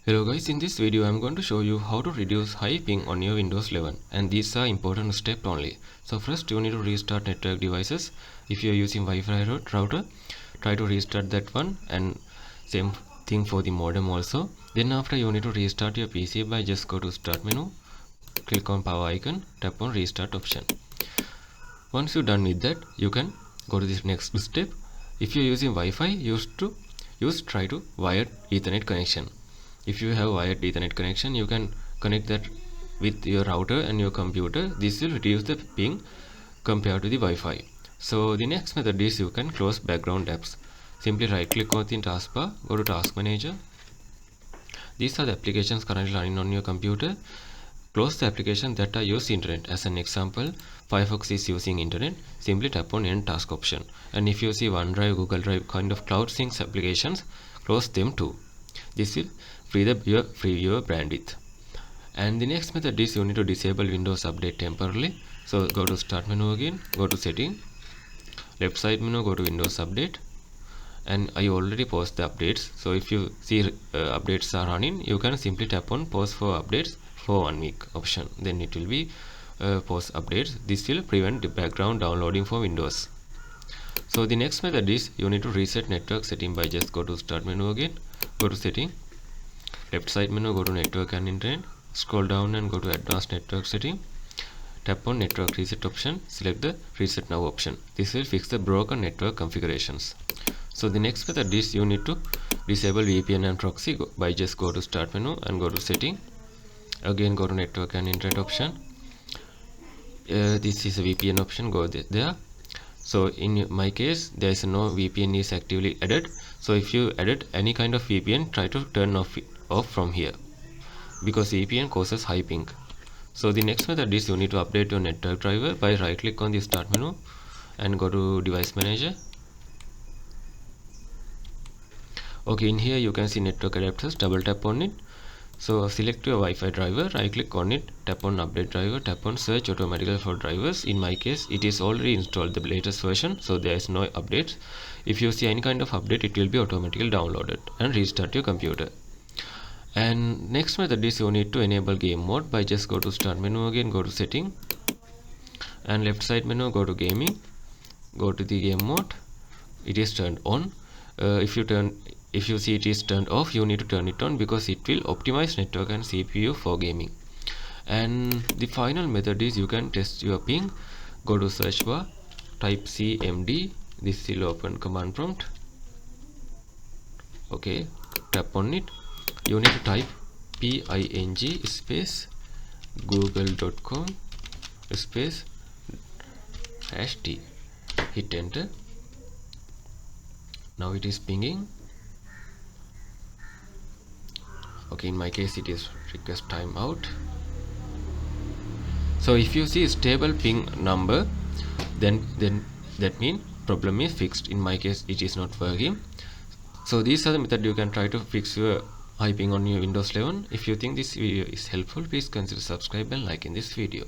Hello guys, in this video I am going to show you how to reduce high ping on your Windows 11, and these are important steps only. So first you need to restart network devices. If you are using Wi-Fi router, try to restart that one, and same thing for the modem also. Then after you need to restart your PC by just go to start menu, click on power icon, tap on restart option. Once you're done with that, you can go to this next step. If you're using Wi-Fi, try to wired Ethernet connection. If you have wired Ethernet connection, you can connect that with your router and your computer. This will reduce the ping compared to the Wi-Fi. So the next method is you can close background apps. Simply right click on the taskbar, go to task manager. These are the applications currently running on your computer. Close the application that are using internet. As an example, Firefox is using internet. Simply tap on end task option. And if you see OneDrive, Google Drive kind of cloud syncs applications, close them too. This will free your bandwidth. And the next method is you need to disable Windows Update temporarily. So go to start menu again, go to setting, left side menu, go to Windows Update. And I already paused the updates. So if you see updates are running, you can simply tap on pause for updates for 1 week option. Then it will be pause updates. This will prevent the background downloading for Windows. So the next method is you need to reset network setting by just go to start menu again, go to setting, left side menu, go to network and internet, scroll down and go to advanced network setting, tap on network reset option, select the reset now option. This will fix the broken network configurations. So the next method is you need to disable VPN and proxy by just go to start menu and go to setting, again go to network and internet option. This is a VPN option, go there. So in my case there is no VPN is actively added. So if you added any kind of VPN, try to turn off from here, because VPN causes high ping. So the next method is you need to update your network driver by right click on the start menu and go to device manager. Okay, in here you can see network adapters, double tap on it. So select your Wi-Fi driver, right click on it, tap on update driver, tap on search automatically for drivers. In my case it is already installed the latest version, so there is no updates. If you see any kind of update, it will be automatically downloaded and restart your computer. And next method is you need to enable game mode by just go to start menu again, go to setting and left side menu, go to gaming, go to the game mode. It is turned on. If you see it is turned off, you need to turn it on, because it will optimize network and CPU for gaming. And the final method is you can test your ping. Go to search bar, type cmd. This will open command prompt. Okay, tap on it. You need to type ping space google.com space #t. Hit enter. Now it is pinging. Okay, in my case it is request timeout. So if you see stable ping number, then that means problem is fixed. In my case it is not working. So these are the methods you can try to fix your high ping on your Windows 11. If you think this video is helpful, please consider subscribe and like in this video.